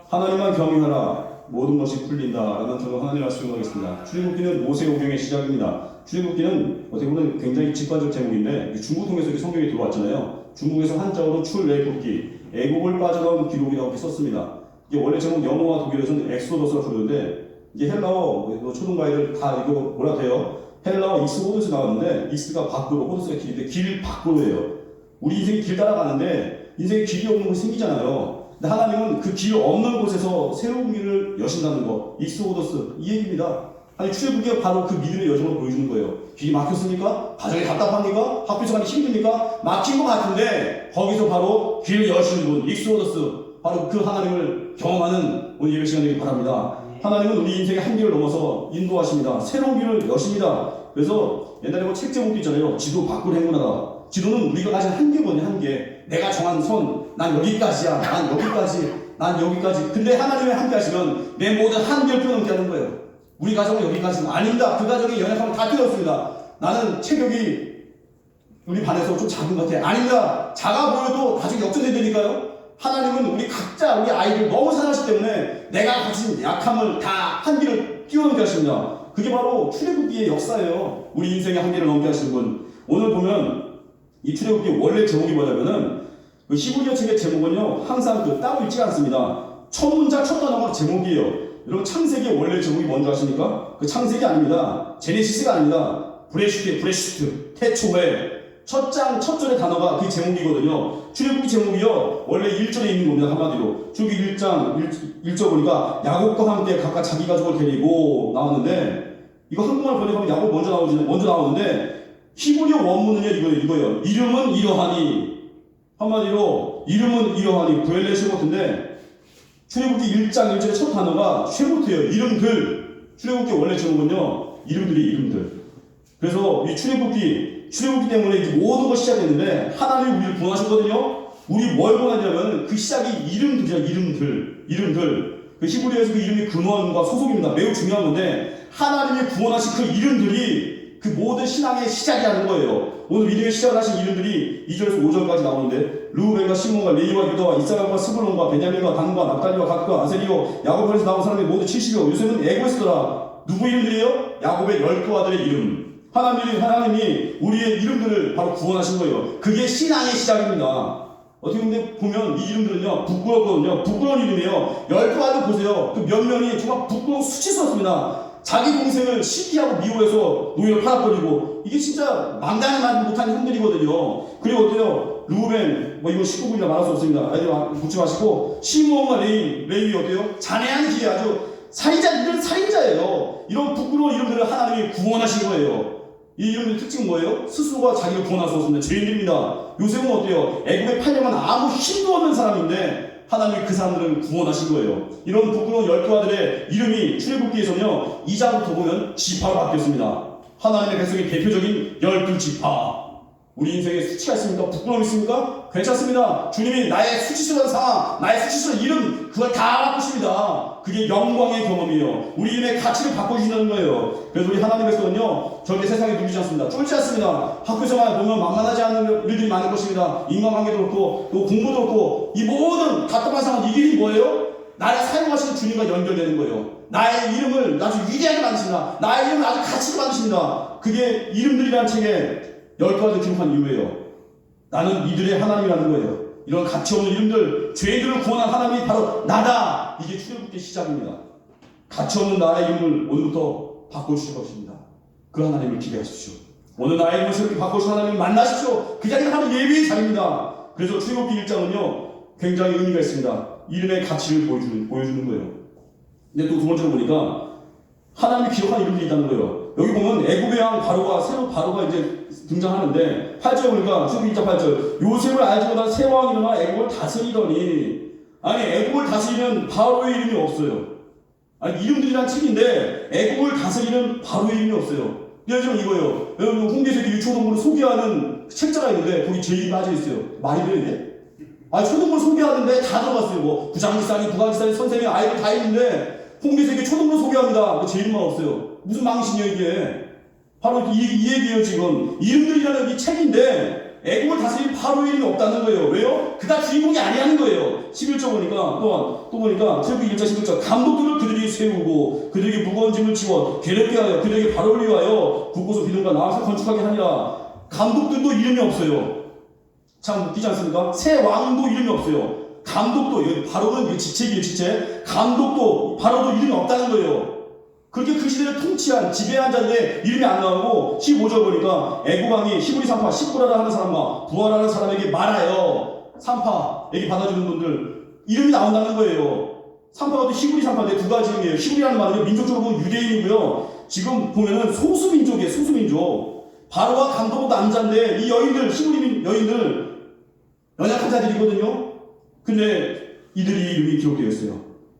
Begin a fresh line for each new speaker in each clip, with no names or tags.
하나님만 경외하라 모든 것이 풀린다라는 저는 하나님의 말씀을 하겠습니다. 출애굽기는 모세오경의 시작입니다. 출애굽기는 어떻게 보면 굉장히 직관적 제목인데 중국 통해서 성경이 들어왔잖아요. 중국에서 한자어로 출애굽기, 애국을 빠져나온 기록이라고 이렇게 썼습니다. 이게 원래 제목 영어와 독일에서는 엑소더스라 부르는데 이게 헬라어 초등과이들 다 이거 뭐라 해요? 헬라어 익스 호드스 나왔는데 익스가 밖으로 호드스가 길인데 길 밖으로예요. 우리 인생이 길 따라가는데 인생에 길이 없는 곳이 생기잖아요. 근데 하나님은 그 길 없는 곳에서 새로운 길을 여신다는 거, 익스 호드스 이 얘기입니다. 아니 출애굽기가 바로 그 믿음의 여정을 보여주는 거예요. 길이 막혔습니까? 가정이 답답합니까? 학교에서 가기 힘듭니까? 막힌 것 같은데 거기서 바로 길을 여시는 분, 익스 호드스 바로 그 하나님을 경험하는 오늘 예배 시간 되길 바랍니다. 하나님은 우리 인생의 한계를 넘어서 인도하십니다. 새로운 길을 여십니다. 그래서 옛날에 뭐 책 제목도 있잖아요. 지도 밖으로 행군하다. 지도는 우리가 가진 한계거든요. 한계. 내가 정한 선, 난 여기까지야. 난 여기까지. 난 여기까지. 근데 하나님의 함께 하시면 내 모든 한계를 뛰어넘게 하는 거예요. 우리 가정은 여기까지는 아닙니다. 그 가정이 연약하면 다 뛰어넘습니다. 나는 체격이 우리 반에서 좀 작은 것 같아. 아닙니다. 작아 보여도 나중에 역전된다니까요. 하나님은 우리 각자 우리 아이를 너무 사랑하시기 때문에 내가 가진 약함을 다 한계를 뛰어넘게 하십니다. 그게 바로 출애굽기의 역사예요. 우리 인생의 한계를 넘게 하시는 분. 오늘 보면 이 출애굽기 원래 제목이 뭐냐면은 그 히브리어 책의 제목은요 항상 그 따로 있지 않습니다. 첫 문장 첫 단어가 제목이에요. 여러분 창세기의 원래 제목이 뭔지 아십니까? 그 창세기 아닙니다. 제네시스가 아닙니다. 브레시트 태초에 첫 장, 첫 절의 단어가 그 제목이거든요. 출애굽기 제목이요. 원래 1절에 있는 겁니다. 한마디로. 출애굽기 1장, 1절 보니까 야곱과 함께 각각 자기 가족을 데리고 나왔는데 이거 한국말 번역하면 야곱 먼저 나오는데 히브리어 원문은요, 이거예요. 이름은 이러하니. 한마디로 이름은 이러하니. 브엘레 쉐모트인데 출애굽기 1장 1절의 첫 단어가 쉐모트예요. 이름들. 출애굽기 원래 제목은요. 이름들. 그래서 이 출애굽기 때문에 이제 모든 것이 시작됐는데 하나님이 우리를 구원하셨거든요. 우리 뭘 구원하냐면 그 시작이 이름들이야. 이름들. 그 히브리어에서 그 이름이 근원과 소속입니다. 매우 중요한 건데 하나님이 구원하신 그 이름들이 그 모든 신앙의 시작이라는 거예요. 오늘 믿음의 시작을 하신 이름들이 2절에서 5절까지 나오는데 르우벤과 시몬과 레위와 유다와 이사갈과 스불론과 베냐민과 단과 납달리와 갓과 아세리오 야곱에서 나온 사람이 모두 70여. 요새는 애고에서더라. 누구 이름들이에요? 야곱의 12 아들의 이름. 하나님이 우리의 이름들을 바로 구원하신 거예요. 그게 신앙의 시작입니다. 어떻게 보면 이 이름들은요, 부끄럽거든요. 부끄러운 이름이에요. 12아들 보세요. 그 몇 명이 정말 부끄러운 수치스럽습니다. 자기 동생을 시기하고 미워해서 노예로 팔아버리고, 이게 진짜 망당하지 못한 형들이거든요. 그리고 어때요? 루벤, 이거 19분이라 말할 수 없습니다. 아이들 묻지 마시고, 시므온과 레위 어때요? 잔해한 기에 아주 이들은 살인자예요. 이런 부끄러운 이름들을 하나님이 구원하신 거예요. 이 이름의 특징은 뭐예요? 스스로가 자기를 구원할 수 없습니다. 죄인들입니다. 요셉은 어때요? 애굽에 팔려면 아무 힘도 없는 사람인데 하나님이 그 사람들을 구원하신 거예요. 이런 부끄러운 12아들의 이름이 출애굽기에서는요 2장부터 보면 지파로 바뀌었습니다. 하나님의 백성의 대표적인 12지파. 우리 인생에 수치가 있습니까? 부끄러움이 있습니까? 괜찮습니다. 주님이 나의 수치스러운 상황, 나의 수치스러운 이름, 그걸 다 바꾸십니다. 그게 영광의 경험이에요. 우리 이름의 가치를 바꿔주시는 거예요. 그래서 우리 하나님의 백성은요, 절대 세상에 누리지 않습니다. 쫄지 않습니다. 학교에서만 보면 만만하지 않은 일들이 많을 것입니다. 인간관계도 그렇고, 또 공부도 그렇고, 이 모든 답답한 상황, 이 길이 뭐예요? 나를 사용하시는 주님과 연결되는 거예요. 나의 이름을 아주 위대하게 만드십니다. 나의 이름을 아주 가치로 만드십니다. 그게 이름들이라는 책에 12가지 기록한 이유예요. 나는 이들의 하나님이라는 거예요. 이런 가치 없는 이름들, 죄인들을 구원한 하나님이 바로 나다. 이게 출애굽기의 시작입니다. 가치 없는 나의 이름을 오늘부터 바꿔주실 것입니다. 그 하나님을 기대하십시오. 오늘 나의 이름을 새롭게 바꿔주신 하나님을 만나십시오. 그 자리는 하나님 예배의 자리입니다. 그래서 출애굽기 1장은요 굉장히 의미가 있습니다. 이름의 가치를 보여주는 거예요. 근데 또 두 번째로 보니까 하나님이 기록한 이름들이 있다는 거예요. 여기 보면 애굽의 왕 바로가 이제 등장하는데 8절에 보니까 출애굽기 1장 8절 요셉을 알지 못한 새 왕이 일어나 애굽을 다스리더니 아니 애굽을 다스리는 바로의 이름이 없어요. 아니 이름들이란 책인데 애굽을 다스리는 바로의 이름이 없어요. 예를 들면 이거예요. 여러분 홍대에서 유초동물을 소개하는 책자가 있는데 거기 제 이름이 빠져 있어요. 말이 돼요 이게? 아니 초동물 소개하는데 다 들어갔어요. 뭐 부장지사니 부관지사니 선생님 아이들 다 있는데 홍대에서 초동물 소개합니다. 제 이름만 없어요. 무슨 망신이에요 이게? 바로 이 얘기예요 지금. 이름들이라는 이 책인데 애국을 다스린 바로의 이름이 없다는 거예요. 왜요? 그다 주인공이 아니라는 거예요. 11절 보니까 또 보니까 출애굽기 1장 11절 감독들을 그들이 세우고 그들에게 무거운 짐을 지워 괴롭게 하여 그들에게 바로를 위하여 굳고서 비둔과 나아서 건축하게 하니라. 감독들도 이름이 없어요. 참 웃기지 않습니까? 새 왕도 이름이 없어요. 감독도, 바로는 직책이에요, 직책. 감독도, 바로도 이름이 없다는 거예요. 그렇게 그 시대를 통치한, 지배한 자들의 이름이 안 나오고 15절 보니까 애국왕이 히브리 산파 십부라라 하는 사람과 부하라는 사람에게 말하여 산파에게 받아주는 분들 이름이 나온다는 거예요. 산파가 또 히브리 산파인데 두 가지 이름이에요. 히브리라는 말은요, 민족적으로 보면 유대인이고요. 지금 보면은 소수민족이에요, 소수민족. 바로와 감독도 남자인데 이 여인들, 히브리 여인들 연약한 자들이거든요. 근데 이들이 이름이 기록되어 있어요.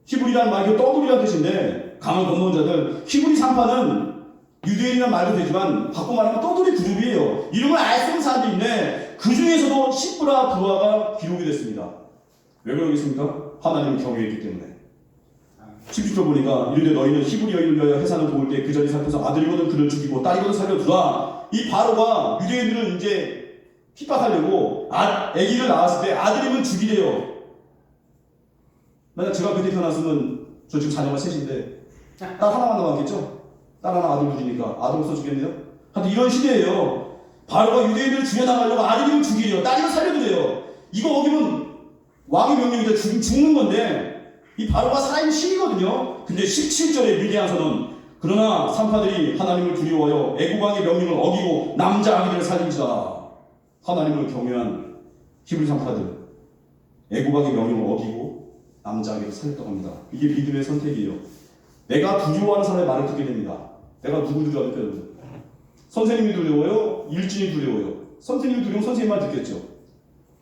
히브리라는 말이 떠돌이라는 뜻인데 강을 건너온 자들. 히브리 산파는 유대인이라는 말도 되지만 바꿔 말하면 떠돌이 그룹이에요. 이름을 알 수 없는 사람들이 있는데 그 중에서도 십부라 부하가 기록이 됐습니다. 왜 그러겠습니까? 하나님을 경외했기 때문에. 16절 보니까 이르되 너희는 히브리 여인을 위하여 해산을 도울 때 그 자리 살펴서 아들이거든 그를 죽이고 딸이거든 살려두라. 이 바로가 유대인들을 이제 핍박하려고 아기를 낳았을 때 아들이면 죽이래요. 만약 제가 그때 태어났으면 저 지금 자녀가 셋인데 딸 하나만 남았겠죠? 딸 하나 아들 둘이니까 아들로서 죽겠네요? 하여튼 이런 시대예요. 바로가 유대인들을 죽여나가려고 아들이면 죽이래요. 딸이면 살려두래요. 이거 어기면 왕의 명령이죠. 죽는 건데 이 바로가 살아있는 신이거든요. 근데 17절에 위대한 선언. 그러나 산파들이 하나님을 두려워하여 애국왕의 명령을 어기고 남자 아기들을 살린지라. 하나님을 경외한 히브리 산파들 애국왕의 명령을 어기고 남자 아기를 살렸다고 합니다. 이게 믿음의 선택이에요. 내가 두려워하는 사람의 말을 듣게 됩니다. 내가 누구 두려워하는 선생님이 두려워요? 일진이 두려워요? 선생님이 두려우면 선생님 말 듣겠죠.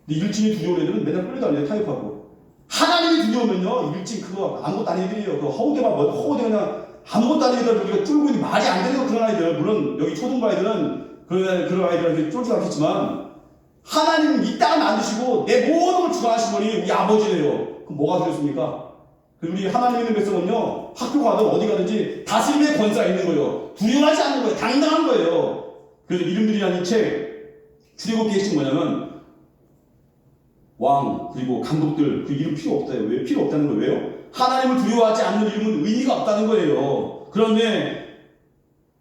근데 일진이 두려운 애들은 맨날 끌려다녀요. 타협하고. 하나님이 두려우면요, 일진 그거 아무것도 아닌 애들이에요. 그 허우대만 허우대 그냥 아무것도 아닌 애들 우리가 쫄고 있는 말이 안 되는 그런 아이들. 물론 여기 초등부 아이들은 그런 아이들한테 쫄지 않겠지만 하나님 이 땅을 만드시고 내 모든 걸 주관하신 분이 우리 아버지래요. 그럼 뭐가 두렵습니까? 우리 하나님 있는 백성은요, 학교 가든 어디 가든지 다스림의 권세가 있는 거예요. 두려워하지 않는 거예요. 당당한 거예요. 그래서 이름들이라는 책 출애굽기 핵심 뭐냐면 왕 그리고 감독들 그 이름 필요 없다요. 왜 필요 없다는 거예요? 왜요? 하나님을 두려워하지 않는 이름은 의미가 없다는 거예요. 그런데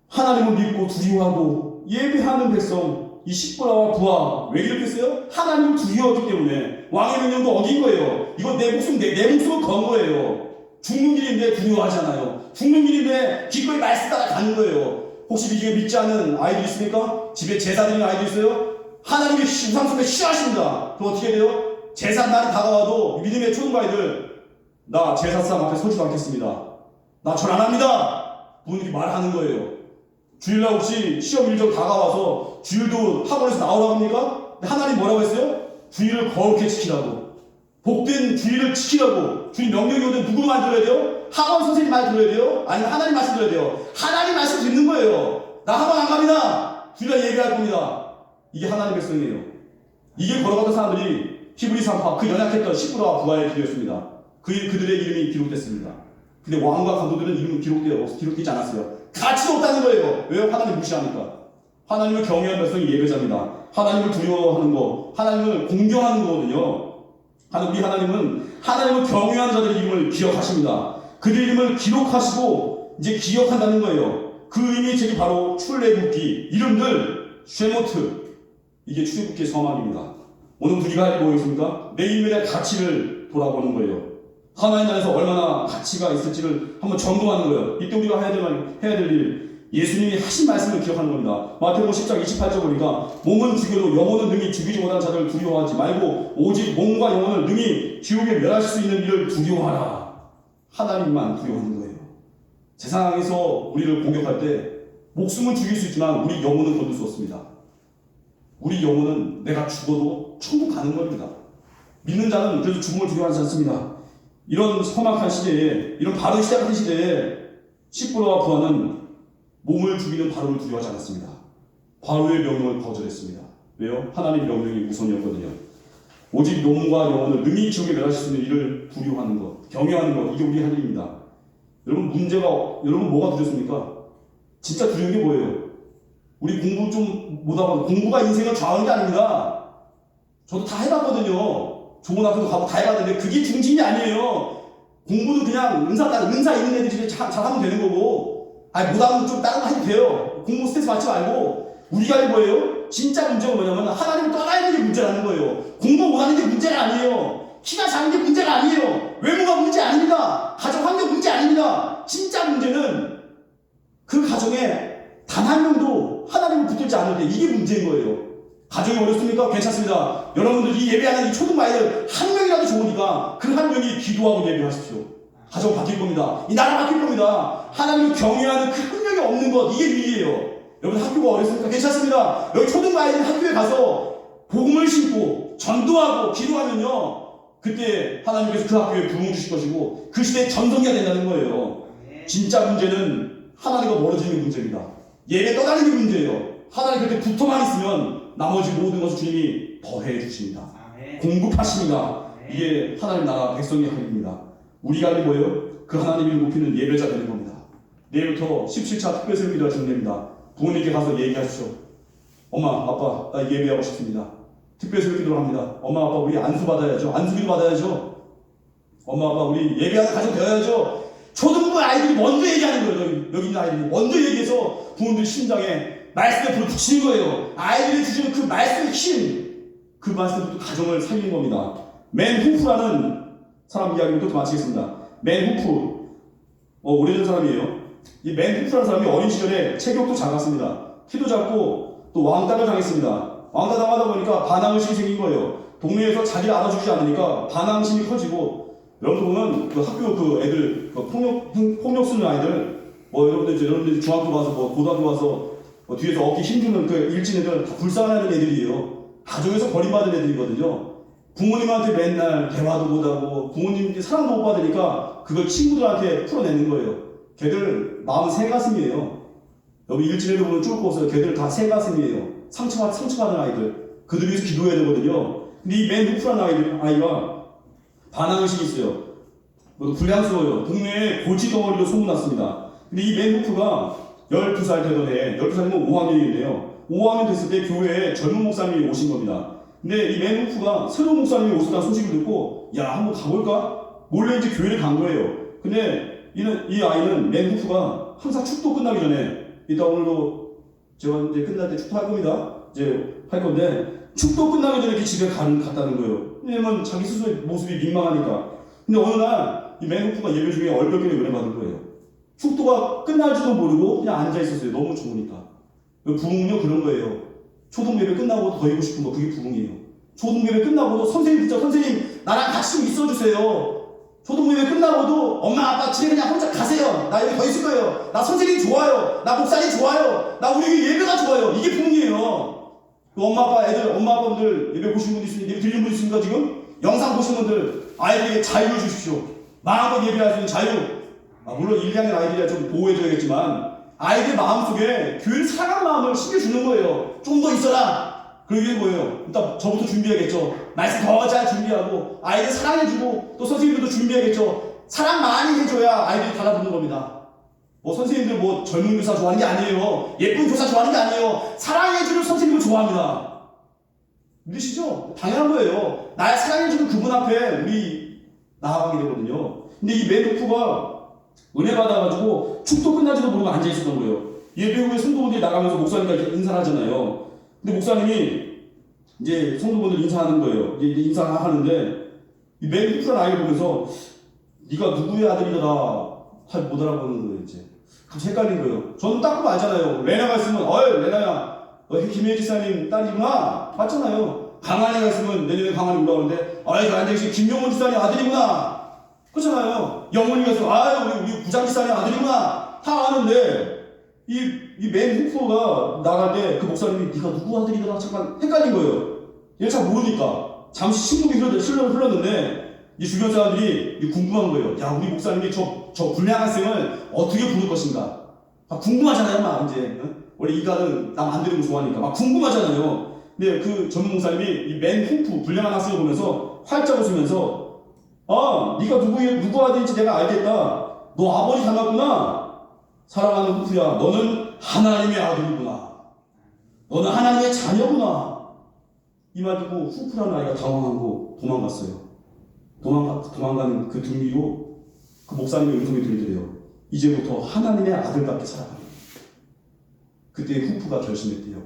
하나님을 믿고 두려워하고 예배하는 백성 이 십부라와 부하 왜 이렇게 했어요? 하나님을 두려워하기 때문에 왕의 명령도 어긴 거예요. 이거 내 목숨을 건 거예요. 죽는 길인데 두려워하잖아요. 죽는 길인데 기꺼이 말씀 따라 가는 거예요. 혹시 이 중에 믿지 않는 아이들 있습니까? 집에 제사 드리는 아이들 있어요? 하나님의 우상 숭배 싫어하십니다. 그럼 어떻게 돼요? 제사 날이 다가와도 믿음의 초등부 아이들 나 제사상 앞에 서지도 않겠습니다. 나 절 안 합니다. 부모님이 말하는 거예요. 주일날 혹시 시험 일정 다가와서 주일도 학원에서 나오라고 합니까? 하나님 뭐라고 했어요? 주일을 거룩히 지키라고. 복된 주일을 지키라고. 주일 명령이 오는데 누구 말 들어야 돼요? 학원 선생님 말 들어야 돼요? 아니면 하나님 말씀 들어야 돼요? 하나님 말씀 듣는 거예요. 나 학원 안 갑니다. 주일날 예배할 겁니다. 이게 하나님의 백성이에요. 이게 걸어갔던 사람들이 히브리 산파 그 연약했던 십부라와 부하의 길이었습니다. 그들의 이름이 기록됐습니다. 근데 왕과 감독들은 이름은 기록되지 않았어요. 가치도 없다는 거예요. 왜요? 하나님 무시하니까. 하나님을 경외하는 백성이 예배자입니다. 하나님을 두려워하는 거, 하나님을 공경하는 거거든요. 우리 하나님은 하나님을 경외하는 자들의 이름을 기억하십니다. 그들 이름을 기록하시고 이제 기억한다는 거예요. 그 의미의 책이 바로 출애굽기. 이름들 쉐모트. 이게 출애굽기의 서막입니다. 오늘 우리가 할 일이 뭐였습니까? 내 인물에 대한 가치를 돌아보는 거예요. 하나님 나라에서 얼마나 가치가 있을지를 한번 점검하는 거예요. 이때 우리가 해야 될 일, 예수님이 하신 말씀을 기억하는 겁니다. 마태복음 10장 28절 보니까 몸은 죽여도 영혼은 능히 죽이지 못한 자들을 두려워하지 말고 오직 몸과 영혼을 능히 지옥에 멸하실 수 있는 일을 두려워하라. 하나님만 두려워하는 거예요. 세상에서 우리를 공격할 때 목숨은 죽일 수 있지만 우리 영혼은 거둘 수 없습니다. 우리 영혼은 내가 죽어도 천국 가는 겁니다. 믿는 자는 그래서 죽음을 두려워하지 않습니다. 이런 험악한 시대에, 이런 바로 시대 같은 시대에 십부라와 부하는 몸을 죽이는 바로를 두려워하지 않았습니다. 바로의 명령을 거절했습니다. 왜요? 하나님 명령이 우선이었거든요. 오직 몸과 영혼을 능히 지옥에 멸하실 수 있는 일을 두려워하는 것, 경외하는 것, 이게 우리 할 일입니다. 여러분 뭐가 두렵습니까? 진짜 두려운 게 뭐예요? 우리 공부 좀 못하고, 공부가 인생을 좌우하는 게 아닙니다. 저도 다 해봤거든요. 좋은 학교도 가고 다 해봤는데 그게 중심이 아니에요. 공부도 그냥 은사 있는 애들이 잘하면 되는 거고, 아니 못하면 좀 다른 거 해도 돼요. 공부 스트레스 받지 말고. 우리가 할 거예요. 진짜 문제가 뭐냐면 하나님을 떠나야 되는 게 문제라는 거예요. 공부 못하는 게 문제가 아니에요. 키가 작은 게 문제가 아니에요. 외모가 문제 아닙니다. 가정 환경 문제 아닙니다. 진짜 문제는 그 가정에 단 한 명도 하나님을 붙들지 않는데 이게 문제인 거예요. 가정이 어렵습니까? 괜찮습니다. 여러분들 이 예배하는 이 초등아이들 한 명이라도 좋으니까 그 한 명이 기도하고 예배하십시오. 가정 바뀔 겁니다. 이 나라 바뀔 겁니다. 하나님을 경외하는 그 한 명이 없는 것, 이게 위기예요. 여러분 학교가 어렵습니까? 괜찮습니다. 여기 초등아이들 학교에 가서 복음을 신고 전도하고 기도하면요, 그때 하나님께서 그 학교에 부흥 주실 것이고 그 시대에 전성기가 된다는 거예요. 진짜 문제는 하나님과 멀어지는 문제입니다. 예배 떠나는 게 문제예요. 하나님 곁에 붙어만 있으면 나머지 모든 것을 주님이 더해 주십니다. 공급하십니다. 이게 하나님 나라 백성의 할 일입니다. 우리가 하는 뭐예요? 그 하나님을 높이는 예배자 되는 겁니다. 내일부터 17차 특별세례 기도가 진행됩니다. 부모님께 가서 얘기하십시오. 엄마, 아빠, 나 예배하고 싶습니다. 특별세례 기도를 합니다. 엄마, 아빠, 우리 안수 받아야죠. 안수기도 받아야죠. 엄마, 아빠, 우리 예배하는 가정 되어야죠. 초등부 아이들이 먼저 얘기하는 거예요. 여기 있는 아이들이 먼저 얘기해서 부모님들 심장에 말씀에 불을 붙이는 거예요. 아이들이 주시는 그 말씀의 힘, 그 말씀으로 또 가정을 살리는 겁니다. 맨 후프라는 사람 이야기를 또 마치겠습니다. 맨 후프, 오래전 사람이에요. 이 맨 후프라는 사람이 어린 시절에 체격도 작았습니다. 키도 작고 또 왕따를 당했습니다. 왕따 당하다 보니까 반항의식이 생긴 거예요. 동네에서 자기를 알아주지 않으니까 반항심이 커지고, 여러분 보면 그 학교 그 애들 그 폭력 쓰는 아이들, 여러분들 중학교 가서 고등학교 가서 뒤에서 어깨 힘주는 그 일진 애들 다 불쌍한 애들이에요. 가정에서 버림받은 애들이거든요. 부모님한테 맨날 대화도 못하고 부모님께 사랑도 못 받으니까 그걸 친구들한테 풀어내는 거예요. 걔들 마음은 새 가슴이에요. 여기 일진 애들 보면 쭉 없어요. 걔들 다 새 가슴이에요. 상처받은 아이들. 그들 위해서 기도해야 되거든요. 근데 이 맨 후프라는 아이가 반항의식이 있어요. 불량스러워요. 동네에 골칫덩어리로 소문났습니다. 근데 이 맨 후프가 12살 되던 해, 12살이면 5학년인데요. 5학년 됐을 때 교회에 젊은 목사님이 오신 겁니다. 근데 이 맨 후프가 새로운 목사님이 오셨다는 소식을 듣고, 야, 한번 가볼까? 몰래 이제 교회를 간 거예요. 근데 이 아이는 맨 후프가 항상 축도 끝나기 전에, 이따 오늘도 제가 이제 끝날 때 축도할 겁니다. 이제 할 건데, 축도 끝나기 전에 이렇게 집에 갔다는 거예요. 왜냐면 자기 스스로의 모습이 민망하니까. 근데 어느 날 이 맨 후프가 예배 중에 얼떨결에 은혜 받은 거예요. 축도가 끝날지도 모르고 그냥 앉아 있었어요. 너무 좋으니까. 부흥은요 그런 거예요. 초등 예배 끝나고 더 있고 싶은 거, 그게 부흥이에요. 초등 예배 끝나고도 선생님 진짜 선생님 나랑 같이 좀 있어주세요. 초등 예배 끝나고도 엄마 아빠 집에 그냥 혼자 가세요. 나 여기 더 있을 거예요. 나 선생님 좋아요. 나 목사님 좋아요. 나 우리 예배가 좋아요. 이게 부흥이에요. 그 엄마 아빠분들 예배 보신 분 있으니까, 예배 들린 분 있습니까 지금? 영상 보신 분들 아이들에게 자유를 주십시오. 마음껏 예배할 수 있는 자유. 물론 1, 2학년 아이들이야 좀 보호해줘야겠지만 아이들 마음속에 교회를 사랑하는 마음을 심겨주는 거예요. 좀 더 있어라. 그러기 위해서 뭐예요? 일단 저부터 준비해야겠죠. 말씀 더 잘 준비하고 아이들 사랑해주고 또 선생님들도 준비해야겠죠. 사랑 많이 해줘야 아이들이 달라붙는 겁니다. 선생님들 젊은 교사 좋아하는 게 아니에요. 예쁜 교사 좋아하는 게 아니에요. 사랑해주는 선생님을 좋아합니다. 믿으시죠? 당연한 거예요. 날 사랑해주는 그분 앞에 우리 나아가게 되거든요. 근데 이 맨 후프가 은혜 받아가지고 축도 끝나지도 모르고 앉아있었던 거예요. 예배 후에 성도분들이 나가면서 목사님과 이렇게 인사를 하잖아요. 근데 목사님이 이제 성도분들 인사하는 거예요. 이제 인사하는데 이 맨 후프라는 아이를 보면서 네가 누구의 아들이더라 잘 못 알아보는 거예요. 이제 갑자기 헷갈린 거예요. 저는 딱 보면 알잖아요. 레나가 있으면 어이 레나야 너 김혜지 지사님 딸이구나 맞잖아요. 강한이가 있으면 내년에 강한이 올라오는데 어이 안되겠지 김용원 지사님 아들이구나 그렇잖아요. 영원이가 있으면 아유 우리 부장 지사님 아들이구나 다 아는데 이 맨 후프가 나갈 때 그 목사님이 네가 누구 아들이더라 잠깐 헷갈린 거예요. 얘 잘 모르니까 잠시 침묵이 흘렀는데 이 주변 사람들이 궁금한 거예요. 야 우리 목사님이 저 불량 학생을 어떻게 부를 것인가 막 궁금하잖아요. 막 이제 원래 이가는 남 안 되는 거 좋아하니까 막 궁금하잖아요. 근데 그 전문 목사님이 이 맨 후프 불량한 학생을 보면서 활짝 웃으면서 네가 누구 아들인지 내가 알겠다. 너 아버지 닮았구나. 사랑하는 후프야 너는 하나님의 아들이구나. 너는 하나님의 자녀구나. 이 말 듣고 후프라는 아이가 당황하고 도망갔어요. 도망가는 그 등뒤로 그 목사님의 음성이 들리더래요. 이제부터 하나님의 아들답게 살아가는. 그때 후프가 결심했대요.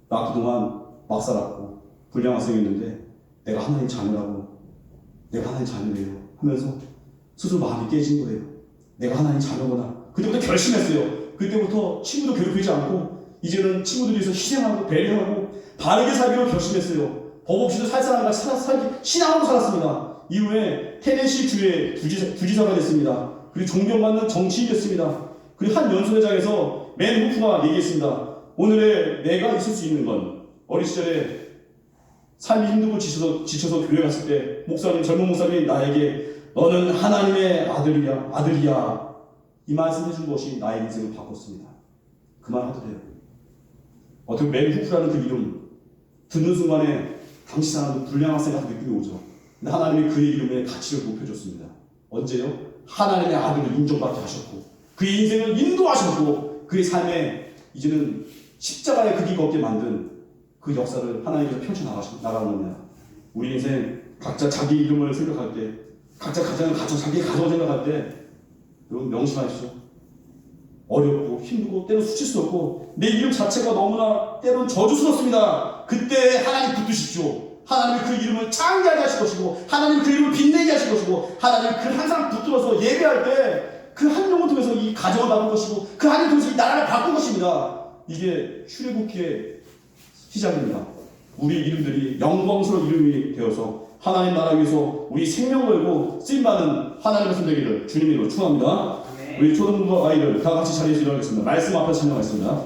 나 그동안 막 살았고 불량한 학생이었는데 내가 하나님 자녀라고, 내가 하나님 자녀래요 하면서 스스로 마음이 깨진 거예요. 내가 하나님 자녀구나. 그때부터 결심했어요. 그때부터 친구도 괴롭히지 않고 이제는 친구들이 위해서 희생하고 배려하고 바르게 살기로 결심했어요. 법 없이도 살 사람과 살기 신앙으로 살았습니다. 이후에 테네시 주의 주지사가 됐습니다. 그리고 존경받는 정치인이 됐습니다. 그리고 한 연수회장에서 맨 후프가 얘기했습니다. 오늘의 내가 있을 수 있는 건 어린 시절에 삶이 힘들고 지쳐서 교회 갔을 때 목사님, 젊은 목사님이 나에게 너는 하나님의 아들이야 이 말씀 해준 것이 나의 인생을 바꿨습니다. 그 말 하더래요. 어떻게 맨 후프라는 그 이름 듣는 순간에 당시 사람도 불량한 학생 같은 느낌이 오죠. 근데 하나님이 그의 이름에 가치를 높여줬습니다. 언제요? 하나님의 아들을 인정받게 하셨고 그의 인생을 인도하셨고 그의 삶에 이제는 십자가에 그기 걷게 만든 그 역사를 하나님께서 펼쳐나가는 겁니다. 우리 인생 각자 자기 이름을 생각할 때, 각자 자기 가정을 생각할 때 여러분 명심하십시오. 어렵고 힘들고 때로 수치스럽고 내 이름 자체가 너무나 때로는 저주스럽습니다. 그때 하나님 붙드십시오. 하나님이 그 이름을 창대하게 하실 것이고 하나님이 그 이름을 빛내게 하실 것이고 하나님이 그 한 사람 붙들어서 예배할 때 그 한 영을 통해서 이 가정을 바꿀 것이고 그 하나님 통해서 이 나라를 바꿀 것입니다. 이게 출애굽기의 시작입니다. 우리 이름들이 영광스러운 이름이 되어서 하나님 나라 위해서 우리 생명 걸고 쓰임받는 하나님의 손 되기를 주님으로 축원합니다. 우리 초등부 아이들 다 같이 자리에서 일어나겠습니다. 말씀 앞에서 찬양하겠습니다.